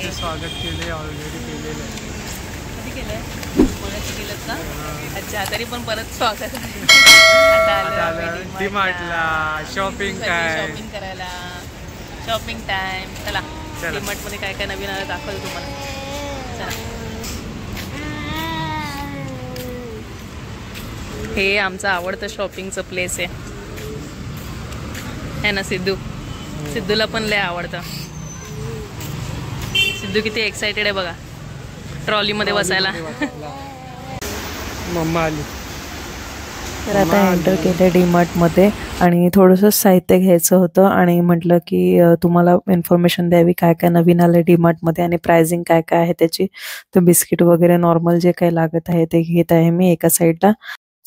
आमचे स्वागत केले ऑलरेडी केलेलं आहे. कधी केलंय? कोणाचं केलं का? अच्छा, तरी पण परत स्वागत आहे. आता आलं डीमार्टला शॉपिंग शॉपिंग करायला. Shopping time. चला डीमार्ट मध्ये काय काय नवीन आलं दाखवतो तुम्हाला. चला. हे आमचं आवडतं शॉपिंगचं प्लेस आहे ना सिद्धू. सिद्धूला पण लय आवडतं. सिद्धू किती एक्साइटेड आहे बघा ट्रॉलीमध्ये बसायला. मम्मा आली. तर आता एंटर केलं डीमार्टमध्ये आणि थोडंसं साहित्य घ्यायचं होतं आणि म्हटलं की तुम्हाला इन्फॉर्मेशन द्यावी काय काय नवीन आलं डीमार्टमध्ये आणि प्राइसिंग काय काय आहे त्याची. तर बिस्किट वगैरे नॉर्मल जे काही लागत आहे ते घेत आहे मी एका साईडला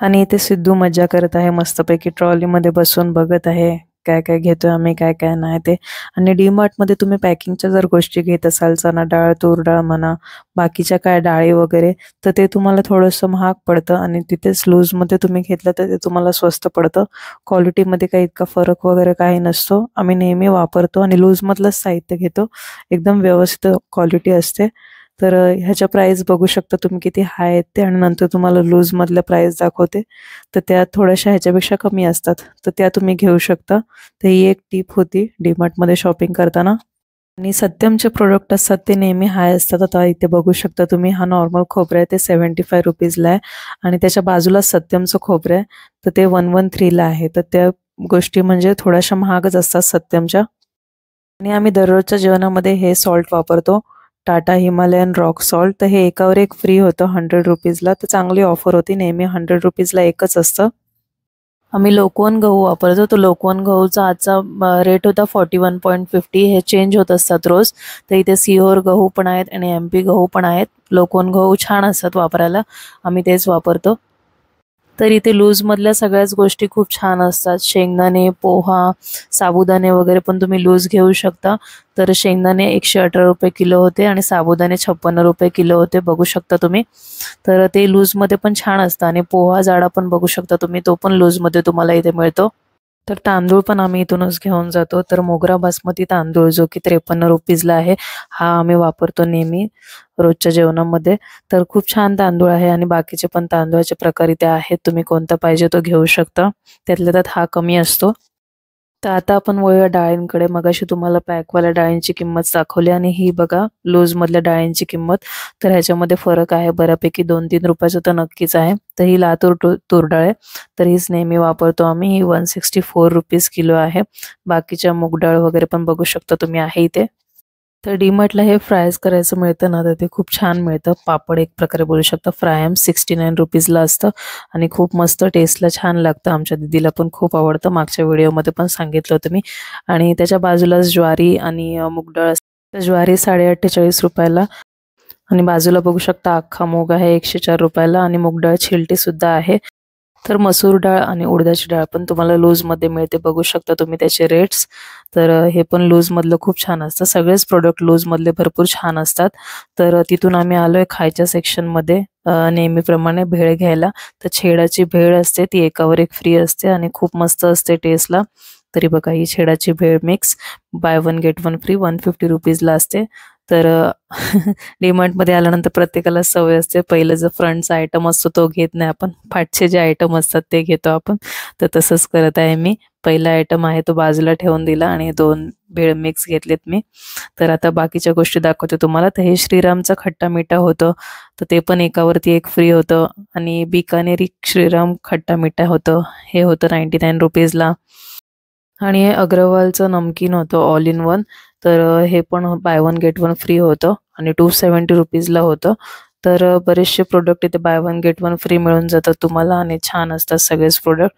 आणि इथे सिद्धू मज्जा करत आहे मस्तपैकी ट्रॉलीमध्ये बसून बघत आहे काय काय घेतोय आम्ही काय काय नाही ते. आणि डीमार्टमध्ये तुम्ही पॅकिंगच्या जर गोष्टी घेत असाल चणा डाळ तूर डाळ म्हणा बाकीच्या काय डाळी वगैरे तर ते तुम्हाला थोडंसं महाग पडतं आणि तिथेच लूजमध्ये तुम्ही घेतलं तर ते तुम्हाला स्वस्त पडतं. क्वालिटीमध्ये काही इतका फरक वगैरे काही नसतो. आम्ही नेहमी वापरतो आणि लूजमधलंच साहित्य घेतो. एकदम व्यवस्थित क्वालिटी असते. तर ह्याच्या प्राइस बघू शकता तुम्ही किती हाय आहेत ते आणि नंतर तुम्हाला लूज मधल्या प्राइस दाखवते तर त्या थोड्याशा ह्याच्यापेक्षा कमी असतात तर त्या तुम्ही घेऊ शकता. तर ही एक टीप होती डीमार्ट मध्ये शॉपिंग करताना. आणि सत्यमचे प्रोडक्ट असतात ते नेहमी हाय असतात. आता इथे बघू शकता तुम्ही हा नॉर्मल खोबरं आहे ते 75 रुपीजला आहे आणि त्याच्या बाजूला सत्यमचं खोबरं आहे तर ते 113ला आहे. तर त्या गोष्टी म्हणजे थोड्याशा महागच असतात सत्यमच्या. आणि आम्ही दररोजच्या जेवणामध्ये हे सॉल्ट वापरतो टाटा हिमालयन रॉक सॉल्ट. तर हे एकावर एक फ्री होतं 100 रुपीजला. तर चांगली ऑफर होती. नेहमी 100 रुपीजला एकच असतं. आम्ही लोकवन गहू वापरतो. तो लोकवन गहूचा आजचा रेट होता 41.50. हे चेंज होत असतात रोज. तर इथे सिहोर गहू पण आहेत आणि MP गहू पण आहेत. लोकवन गहू छान असतात वापरायला. आम्ही तेच वापरतो. तर इथे लूजमधल्या सगळ्याच गोष्टी खूप छान असतात. शेंगदाणे पोहा साबुदाणे वगैरे पण तुम्ही लूज घेऊ शकता. तर शेंगदाणे 118 रुपये किलो होते आणि साबुदाणे 56 रुपये किलो होते बघू शकता तुम्ही. तर ते लूजमध्ये पण छान असतं आणि पोहा जाडा पण बघू शकता तुम्ही तो पण लूजमध्ये तुम्हाला इथे मिळतो. तर तांदूळ पण आम्ही इथूनच घेऊन जातो. तर मोगरा बासमती तांदूळ जो की 53 रुपीजला आहे हा आम्ही वापरतो नेहमी रोजच्या जेवणामध्ये. तर खूप छान तांदूळ आहे आणि बाकीचे पण तांदूळाचे प्रकार इथे आहेत. तुम्ही कोणता पाहिजे तो घेऊ शकता. त्यातल्या त्यात हा कमी असतो. तर आता आपण वळूया डाळींकडे. मगाशी तुम्हाला पॅकवाल्या डाळींची किंमत दाखवली आणि ही बघा लूज मधल्या डाळींची किंमत. तर ह्याच्यामध्ये फरक आहे बऱ्यापैकी 2-3 रुपयाचं तर नक्कीच आहे. तर ही लातूर तूर डाळ आहे तर हीच नेहमी वापरतो आम्ही. ही 164 रुपीज किलो आहे. बाकीच्या मूग डाळ वगैरे पण बघू शकता तुम्ही आहे इथे. तर डीमार्टला हे फ्रायज करायचं मिळतं ना तर ते खूप छान मिळतं. पापड एक प्रकारे बोलू शकता. फ्रायम 69 रुपीजला असतं आणि खूप मस्त टेस्टला छान लागतं. आमच्या दीदीला पण खूप आवडतं. मागच्या व्हिडिओमध्ये पण सांगितलं होतं मी. आणि त्याच्या बाजूलाच ज्वारी आणि मूग डाळ असते. ज्वारी 48 रुपयाला आणि बाजूला बघू शकता अख्खा मूग आहे 104 रुपयाला आणि मूग डाळ छिलटी सुद्धा आहे. तर मसूर डाळ आणि उडदाची डाळ पण तुम्हाला लूजमध्ये मिळते बघू शकता तुम्ही त्याचे रेट्स. तर हे पण लूजमधलं खूप छान असतं. सगळेच प्रोडक्ट लूजमधले भरपूर छान असतात. तर तिथून आम्ही आलोय खायच्या सेक्शनमध्ये नेहमीप्रमाणे भेळ घ्यायला. तर छेडाची भेळ असते ती एकावर एक फ्री असते आणि खूप मस्त असते टेस्टला. तरी बघा ही छेडाची भेळ मिक्स बाय 1 गेट 1 फ्री 150 रुपीजला असते. तर डीमार्टमध्ये आल्यानंतर प्रत्येकाला सवय असते पहिलं जो फ्रंटचा आयटम असतो तो घेत नाही आपण. पाठचे जे आयटम असतात ते घेतो आपण. तर तसंच करत आहे मी. पहिला आयटम आहे तो बाजूला ठेवून दिला आणि 2 भेळ मिक्स घेतलेत मी. तर आता बाकीच्या गोष्टी दाखवते तुम्हाला. तर हे श्रीरामचं खट्टा मिठा होतं तर ते पण एकावरती एक फ्री होतं आणि बिकानेरी श्रीराम खट्टा मिठा होतं. हे होतं 99 रुपीजला. आणि हे अग्रवालचं नमकीन होतं ऑल इन वन. तर हे पण बाय 1 गेट 1 फ्री होतं आणि 270 रुपीजला होतं. तर बरेचसे प्रोडक्ट इथे बाय 1 गेट 1 फ्री मिळून जातात तुम्हाला आणि छान असतात सगळेच प्रोडक्ट.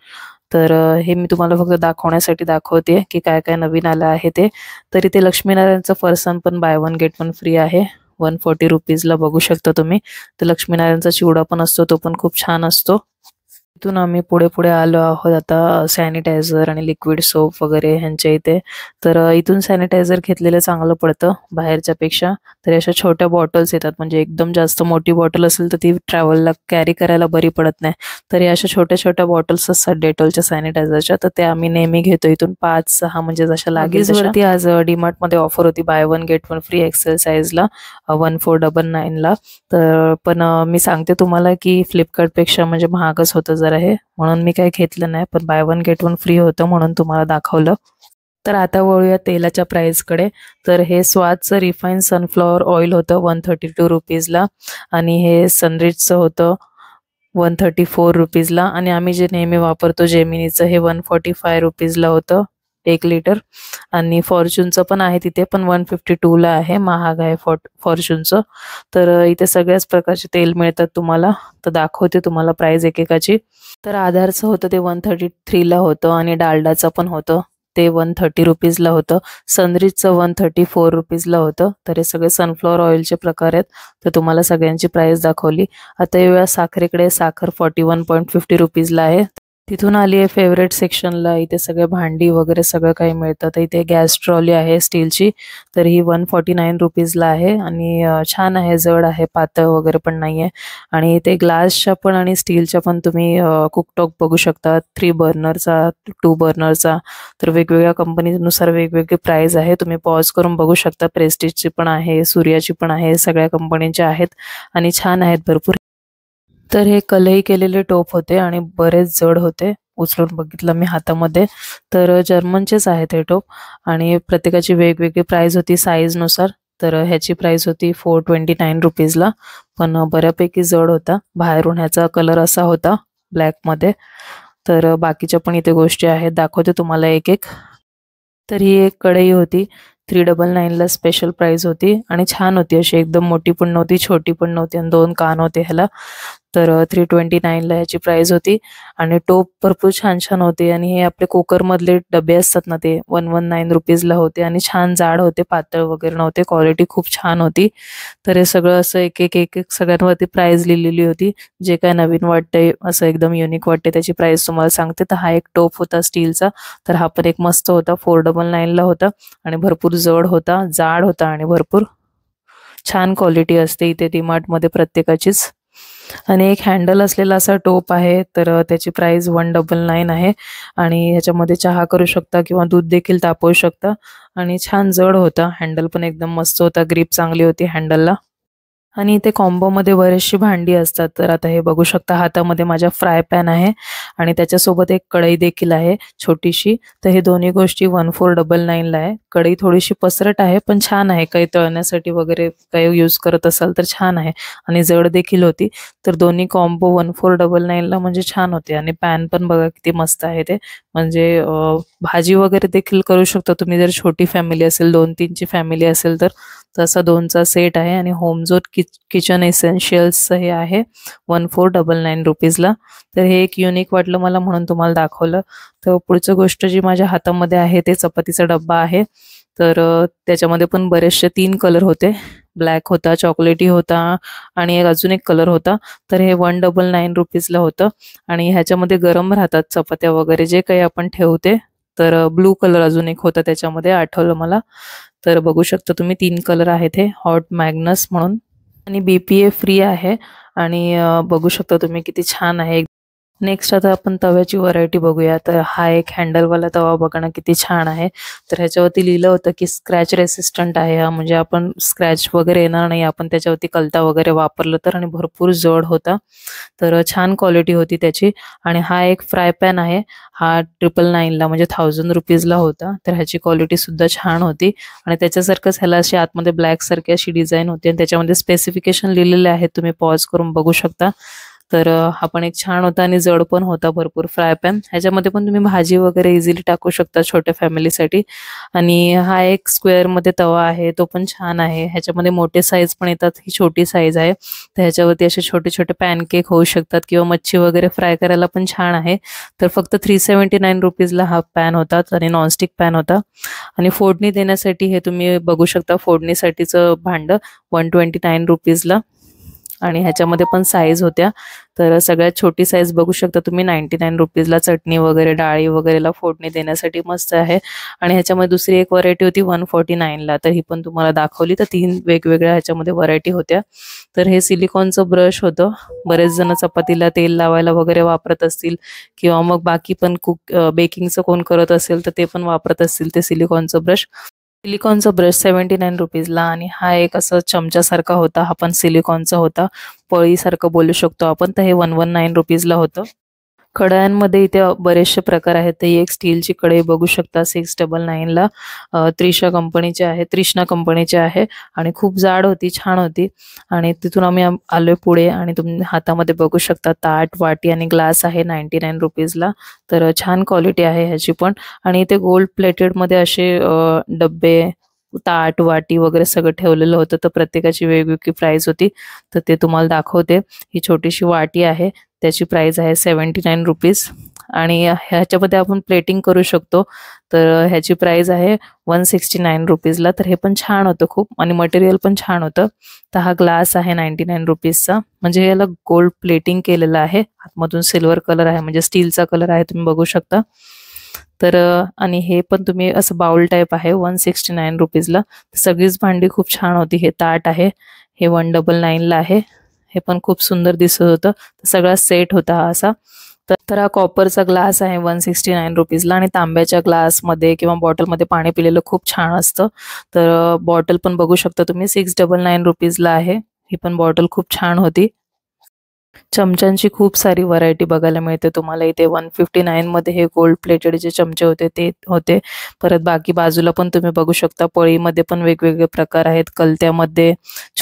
तर हे मी तुम्हाला फक्त दाखवण्यासाठी दाखवते की काय काय नवीन आलं आहे ते. तर इथे लक्ष्मीनारायणचं फरसाण पण बाय 1 गेट 1 फ्री आहे 140 रुपीजला बघू शकता तुम्ही. तर लक्ष्मीनारायणचा चिवडा पण असतो तो पण खूप छान असतो. इथून आम्ही पुढे पुढे आलो आहोत आता सॅनिटायझर आणि लिक्विड सोप वगैरे ह्यांच्या इथे. तर इथून सॅनिटायझर घेतलेलं चांगलं पडतं बाहेरच्या पेक्षा. तर अशा छोट्या बॉटल्स येतात, म्हणजे एकदम जास्त मोठी बॉटल असेल तर ती ट्रॅव्हलला कॅरी करायला बरी पडत नाही, तर या अशा छोट्या छोट्या बॉटल्स असतात डेटॉलच्या सॅनिटायझरच्या, तर त्या आम्ही नेहमी घेतो इथून 5-6 म्हणजे जशा लागेल वरती. आज डीमार्ट मध्ये ऑफर होती बाय 1 गेट 1 फ्री एक्सेल साईजला 1499 ला. तर पण मी सांगते तुम्हाला की फ्लिपकार्ट पेक्षा म्हणजे महागच होतं जरा हे, म्हणून मी काही घेतलं नाही, पण बाय 1 गेट 1 फ्री होतं म्हणून तुम्हाला दाखवलं. तर आता वळूया तेलाच्या प्राईसकडे. तर हे स्वादचं रिफाईन सनफ्लॉवर ऑइल होतं 132 रुपीजला, आणि हे सनरिचचं होतं 134 रुपीजला, आणि आम्ही जे नेहमी वापरतो जेमिनीचं हे 145 रुपीजला होतं 1 लिटर. आणि फॉर्च्यूनचं पण आहे तिथे, पण 152ला आहे, महाग आहे फॉर्च्यूनचं. तर इथे सगळ्याच प्रकारचे तेल मिळतात तुम्हाला, तर दाखवते तुम्हाला प्राइस एकेकाची. तर आधारचं होतं ते 133ला होतं, आणि डालडाचं पण होतं ते 130 रुपीजला होतं. सनरिचचं 134 रुपीजला होतं. तर हे सगळे सनफ्लॉवर ऑइलचे प्रकार आहेत, तर तुम्हाला सगळ्यांची प्राइस दाखवली. आता येऊया साखरेकडे. साखर 41.50 रुपीजला आहे. तिथून आली आहे फेवरेट सेक्शनला. इथे सगळे भांडी वगैरे सगळं काही मिळतं. तर इथे गॅस ट्रॉली आहे स्टीलची, तर ही 149 रुपीजला आहे, आणि छान आहे, जड आहे, पातळ वगैरे पण नाही आहे. आणि इथे ग्लासच्या पण आणि स्टीलच्या पण तुम्ही कुकटॉप बघू शकता, 3 बर्नरचा 2 बर्नरचा. तर वेगवेगळ्या कंपनीनुसार वेगवेगळी प्राइस आहे, तुम्ही पॉज करून बघू शकता. प्रेस्टिजची पण आहे, सूर्याची पण आहे, सगळ्या कंपनीच्या आहेत आणि छान आहेत भरपूर. तर हे कलई केलेले टोप होते आणि बरेच जड होते, उचलून बघितलं मी हातामध्ये. तर जर्मनचेच आहेत हे टोप, आणि प्रत्येकाची वेगवेगळी प्राइस होती साईजनुसार. तर ह्याची प्राइस होती 429 रुपीजला, पण बऱ्यापैकी जड होता. बाहेरून ह्याचा कलर असा होता ब्लॅकमध्ये. तर बाकीच्या पण इथे गोष्टी आहेत, दाखवते तुम्हाला एक एक. तर ही एक कढई होती, 399ला स्पेशल प्राइस होती, आणि छान होती, अशी एकदम मोठी पण नव्हती, छोटी पण नव्हती, आणि 2 कान होते ह्याला. तर 329ला ह्याची प्राइस होती, आणि टोप भरपूर छान छान होते. आणि हे आपले कुकरमधले डबे असतात ना, ते 119 रुपीजला होते, आणि छान जाड होते, पातळ वगैरे नव्हते, क्वालिटी खूप छान होती. तर हे सगळं असं एक एक एक एक सगळ्यांवरती प्राइस लिहिलेली होती. जे काय नवीन वाटतंय, असं एकदम युनिक वाटते, त्याची प्राइस तुम्हाला सांगते. तर हा एक टोप होता स्टीलचा, तर हा पण एक मस्त होता, 499ला होता, आणि भरपूर जड होता, जाड होता, आणि भरपूर छान क्वालिटी असते इथे डीमार्टमध्ये प्रत्येकाचीच. आणि एक हँडल असलेला असा टोप आहे, तर त्याची प्राइस 199 आहे, आणि ह्याच्यामध्ये चहा करू शकता किंवा दूध देखील तापवू शकता, आणि छान जड होता. हँडल पण एकदम मस्त होता, ग्रिप चांगली होती हँडलला. आणि इथे कॉम्बोमध्ये बरीचशी भांडी असतात. तर आता हे बघू शकता, हातामध्ये माझ्या फ्राय पॅन आहे, आणि त्याच्यासोबत एक कढई देखील आहे छोटीशी. तर हे दोन्ही गोष्टी 1499ला आहे. कढई थोडीशी पसरट आहे, पण छान आहे, काही तळण्यासाठी वगैरे काही यूज करत असाल तर छान आहे, आणि जड देखील होती. तर दोन्ही कॉम्बो 1499ला म्हणजे छान होते. आणि पॅन पण बघा किती मस्त आहे ते, म्हणजे भाजी वगैरे देखील करू शकता तुम्ही, जर छोटी फॅमिली असेल, 2-3ची फॅमिली असेल तर. तसा 2चा सेट आहे, आणि होमझोन किचन एसेन्शियल्स हे आहे 1499 रुपीजला. तर हे एक युनिक वाटलं मला, म्हणून तुम्हाला दाखवलं. तर पुढचं गोष्ट जी माझ्या हातामध्ये आहे ते चपातीचा डब्बा आहे. तर त्याच्यामध्ये पण बरेचसे 3 कलर होते, ब्लॅक होता, चॉकलेटी होता, आणि अजून एक कलर होता. तर हे 199 रुपीजला होतं, आणि ह्याच्यामध्ये गरम राहतात चपात्या वगैरे जे काही आपण ठेवते. तर ब्लू कलर अजून एक होता त्याच्यामध्ये, आठवलं मला. तर बघू शकता तुम्ही 3 कलर आहेत हे, हॉट मॅग्नस म्हणून, आणि BPA फ्री आहे. आणि बघू शकता तुम्ही किती छान आहे. नेक्स्ट आता आपण तव्याची व्हरायटी बघूया. तर हा एक हँडलवाला तवा बघा ना, किती छान आहे. तर ह्याच्यावरती लिहिलं होतं की स्क्रॅच रेसिस्टंट आहे हा, म्हणजे आपण स्क्रॅच वगैरे येणार नाही आपण त्याच्यावरती कलता वगैरे वापरलं तर. आणि भरपूर जड होता, तर छान क्वालिटी होती त्याची. आणि हा एक फ्राय पॅन आहे, हा 999ला म्हणजे 1000 रुपीजला होता. तर ह्याची क्वालिटी सुद्धा छान होती, आणि त्याच्यासारखंच ह्याला अशी आतमध्ये ब्लॅक सारखी अशी डिझाईन होती, आणि त्याच्यामध्ये स्पेसिफिकेशन लिहिलेले आहेत, तुम्ही पॉज करून बघू शकता. तर हा पण एक छान होता, आणि जड पण होता भरपूर फ्राय पॅन. ह्याच्यामध्ये पण तुम्ही भाजी वगैरे इझिली टाकू शकता छोट्या फॅमिलीसाठी. आणि हा एक स्क्वेअर मध्ये तवा आहे, तो पण छान आहे. ह्याच्यामध्ये मोठे साईज पण येतात, ही छोटी साईज आहे. तर ह्याच्यावरती असे छोटे छोटे पॅनकेक होऊ शकतात, किंवा मच्छी वगैरे फ्राय करायला पण छान आहे. तर फक्त 379 रुपीजला हा पॅन होता, आणि नॉनस्टिक पॅन होता. आणि फोडणी देण्यासाठी हे तुम्ही बघू शकता, फोडणीसाठीचं भांड 129 रुपीजला. आणि ह्याच्यामध्ये पण साईज होत्या. तर सगळ्यात छोटी साईज बघू शकता तुम्ही 99 रुपीजला. चटणी वगैरे डाळी वगैरेला फोडणी देण्यासाठी मस्त आहे. आणि ह्याच्यामध्ये दुसरी एक व्हरायटी होती 149ला, तर ही पण तुम्हाला दाखवली. तर 3 वेगवेगळ्या ह्याच्यामध्ये व्हरायटी होत्या. तर हे सिलिकॉनचं ब्रश होतं. बरेच जण चपातीला तेल लावायला वगैरे वापरत असतील किंवा मग बाकी पण बेकिंगचं कोण करत असेल तर ते पण वापरत असतील ते सिलिकॉनचं ब्रश. सिलिकॉनचा ब्रश 79 रुपीजला. आणि हा एक असं चमच्यासारखा होता, हा पण सिलिकॉनचा होता, पळीसारखं बोलू शकतो आपण. तर हे 119 रुपीजला होतं. कढयांमध्ये इथे बरेचसे प्रकार आहेत. तर एक स्टीलची कढई बघू शकता 699ला, त्रिष्णा कंपनीचे आहे आणि खूप जाड होती, छान होती. आणि तिथून आम्ही आलोय पुढे आणि तुम्ही हातामध्ये बघू शकता ताट वाटी आणि ग्लास आहे 99 रुपीजला. तर छान क्वालिटी आहे ह्याची पण. आणि इथे गोल्ड प्लेटेडमध्ये असे डब्बे, ताट वाटी वगैरे सगळं ठेवलेलं होतं. तर प्रत्येकाची वेगवेगळी प्राइस होती, तर ते तुम्हाला दाखवते. ही छोटीशी वाटी आहे, त्याची प्राइस आहे 79 रुपीज. आणि ह्याच्यामध्ये आपण प्लेटिंग करू शकतो, तर ह्याची प्राइस आहे 169 रुपीजला. तर हे पण छान होतं खूप आणि मटेरियल पण छान होतं. तर हा ग्लास आहे 99 रुपीजचा. म्हणजे याला गोल्ड प्लेटिंग केलेलं आहे, आतमधून सिल्वर कलर आहे, म्हणजे स्टीलचा कलर आहे, तुम्ही बघू शकता. तर आणि हे पण तुम्ही असं बाउल टाईप आहे 169 रुपीजला. सगळीच भांडी खूप छान होती. हे ताट आहे, हे 199ला आहे. हे पण खूप सुंदर दिसत होतं. सगळा सेट होता हा असा. तर हा कॉपरचा ग्लास आहे 169 रुपीजला. आणि तांब्याच्या ग्लासमध्ये किंवा बॉटलमध्ये पाणी पिलेलं खूप छान असतं. तर बॉटल पण बघू शकता तुम्ही 699 रुपीजला आहे. ही पण बॉटल खूप छान होती. चमच्यांची खूप सारी व्हरायटी बघायला मिळते तुम्हाला इथे. 159 मध्ये हे गोल्ड प्लेटेड जे चमचे होते ते होते. परत बाकी बाजूला पण तुम्ही बघू शकता पळीमध्ये पण वेगवेगळे प्रकार आहेत. कलत्यामध्ये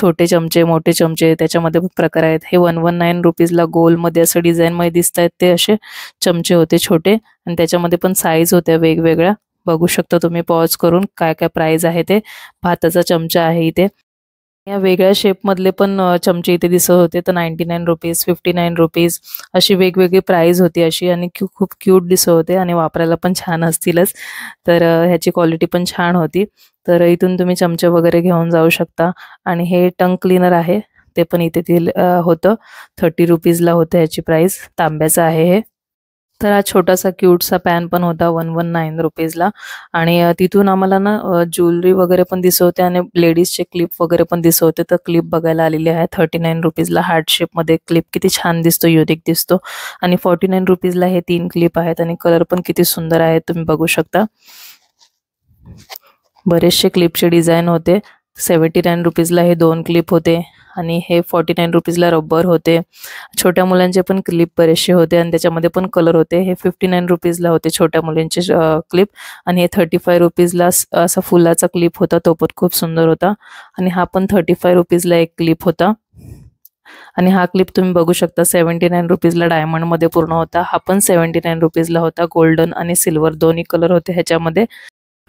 छोटे चमचे, मोठे चमचे, त्याच्यामध्ये पण प्रकार आहेत. हे 119 रुपीजला गोलमध्ये असं डिझाईन मध्ये दिसत आहेत ते असे चमचे होते छोटे. आणि त्याच्यामध्ये पण साईज होत्या वेगवेगळ्या. बघू शकता तुम्ही पॉज करून काय काय प्राइस आहे ते. भाताचा चमचा आहे इथे. या वेगळ्या शेपमधले पण चमचे इथे दिसत होते. तर 99 रुपीज, 59 रुपीज अशी वेगवेगळी प्राइस होती अशी. आणि खूप क्यूट दिसत होते आणि वापरायला पण छान असतीलच. तर ह्याची क्वालिटी पण छान होती. तर इथून तुम्ही चमचे वगैरे घेऊन जाऊ शकता. आणि हे टंग क्लीनर आहे, ते पण इथे होतं. 30 रुपीजला होतं ह्याची प्राइस. तांब्याचं आहे हे. तर हा छोटासा क्यूटसा पॅन पण होता 119 रुपीजला. आणि तिथून आम्हाला ना ज्वेलरी वगैरे पण दिसत होते आणि लेडीजचे क्लिप वगैरे पण दिसत होते. तर क्लिप बघायला आलेली आहे 39 रुपीजला. हार्ट शेपमध्ये क्लिप किती छान दिसतो, युनिक दिसतो. आणि 49 रुपीजला हे 3 क्लिप आहेत आणि कलर पण किती सुंदर आहेत, तुम्ही बघू शकता. बरेचसे क्लिपचे डिझाईन होते. 79 रुपीजला हे 2 क्लिप होते. आणि हे 49 रुपीजला रबर होते. छोट्या मुलांचे पण क्लिप बरेचसे होते आणि त्याच्यामध्ये पण कलर होते. हे 59 रुपीजला होते छोट्या मुलांचे क्लिप. आणि हे 35 रुपीजला असा फुलाचा क्लिप होता, तो पण खूप सुंदर होता. आणि हा पण 35 रुपीजला एक क्लिप होता. आणि हा क्लिप तुम्ही बघू शकता 79 रुपीजला डायमंडमध्ये पूर्ण होता. हा पण 79 रुपीजला होता. गोल्डन आणि सिल्वर दोन्ही कलर होते ह्याच्यामध्ये.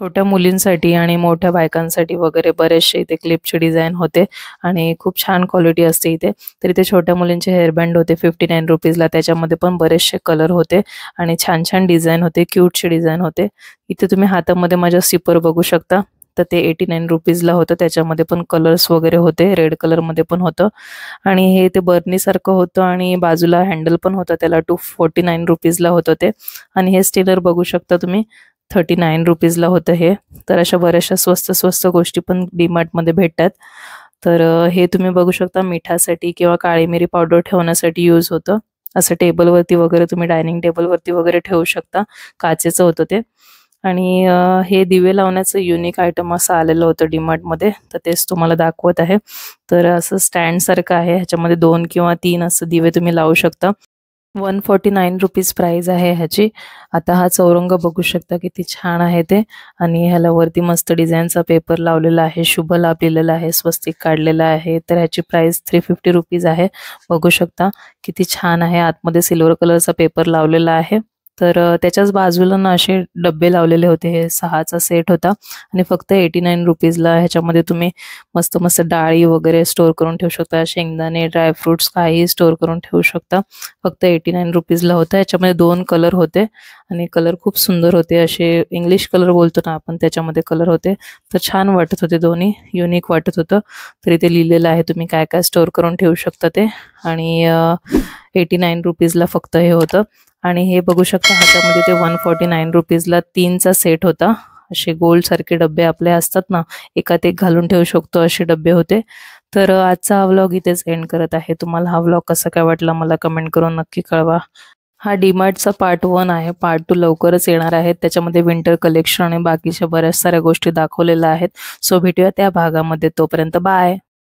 छोट्या मुलींसाठी आणि मोठ्या बायकांसाठी वगैरे बरेचसे इथे क्लिपचे डिझाईन होते आणि खूप छान क्वालिटी असते इथे. तर इथे छोट्या मुलींचे हेअरबँड होते 59 रुपीजला. त्याच्यामध्ये पण बरेचसे कलर होते आणि छान छान डिझाईन होते, क्यूटचे डिझाईन होते. इथे तुम्ही हातामध्ये माझ्या सिपर बघू शकता. तर ते 89 रुपीजला होतं. त्याच्यामध्ये पण कलर्स वगैरे होते, रेड कलरमध्ये पण होतं. आणि हे ते बर्नीसारखं होतं आणि बाजूला हँडल पण होतं त्याला. 249 रुपीजला होतं ते. आणि हे स्टिलर बघू शकता तुम्ही 39 रुपीजला होतं हे. तर अशा बऱ्याचशा स्वस्त गोष्टी पण डीमार्टमध्ये भेटतात. तर हे तुम्ही बघू शकता मिठासाठी किंवा काळी मिरी पावडर ठेवण्यासाठी यूज होतं. असं टेबलवरती वगैरे तुम्ही डायनिंग टेबलवरती वगैरे ठेवू शकता. काचेचं होतं ते. आणि हे दिवे लावण्याचं युनिक आयटम असं आलेलं होतं डीमार्टमध्ये, तर तेच तुम्हाला दाखवत आहे. तर असं स्टँड सारखं आहे, ह्याच्यामध्ये 2 किंवा 3 असं दिवे तुम्ही लावू शकता. 149 रुपीज प्राइस आहे ह्याची. आता हा चौरंग बघू शकता किती छान आहे ते. आणि ह्याला वरती मस्त डिझाईनचा पेपर लावलेला आहे, शुभ लाभ लिहिलेला आहे, स्वस्तिक काढलेला आहे. तर ह्याची प्राइस 350 रुपीज आहे. बघू शकता किती छान आहे. आतमध्ये सिल्वर कलरचा पेपर लावलेला आहे. तर त्याच्याच बाजूला ना असे डब्बे लावलेले होते. हे 6चा सेट होता आणि फक्त 89 रुपीजला ह्याच्यामध्ये तुम्ही मस्त मस्त डाळी वगैरे स्टोअर करून ठेवू शकता, शेंगदाणे, ड्रायफ्रुट्स काही स्टोअर करून ठेवू शकता. फक्त 89 रुपीजला होता. याच्यामध्ये 2 कलर होते आणि कलर खूप सुंदर होते, असे इंग्लिश कलर बोलतो ना आपण त्याच्यामध्ये कलर होते. तर छान वाटत होते, दोन्ही युनिक वाटत होतं. तर इथे लिहिलेलं आहे तुम्ही काय काय स्टोअर करून ठेवू शकता ते. आणि 89 रुपीजला फक्त हे होतं. आणि हे बघू शकता ह्याच्यामध्ये ते 149 रुपीजला 3चा सेट होता. असे गोल्ड सारखे डब्बे आपले असतात ना, एकात एक घालून ठेवू शकतो असे डब्बे होते. तर आजचा हा व्लॉग इथेच एंड करत आहे. तुम्हाला हा व्लॉग कसा काय वाटला मला कमेंट करून नक्की कळवा. हा डीमार्टचा पार्ट 1 आहे. पार्ट 2 लवकरच येणार आहे. त्याच्यामध्ये विंटर कलेक्शन आणि बाकीच्या बऱ्याच साऱ्या गोष्टी दाखवलेल्या आहेत. सो भेटूया त्या भागामध्ये. तोपर्यंत बाय.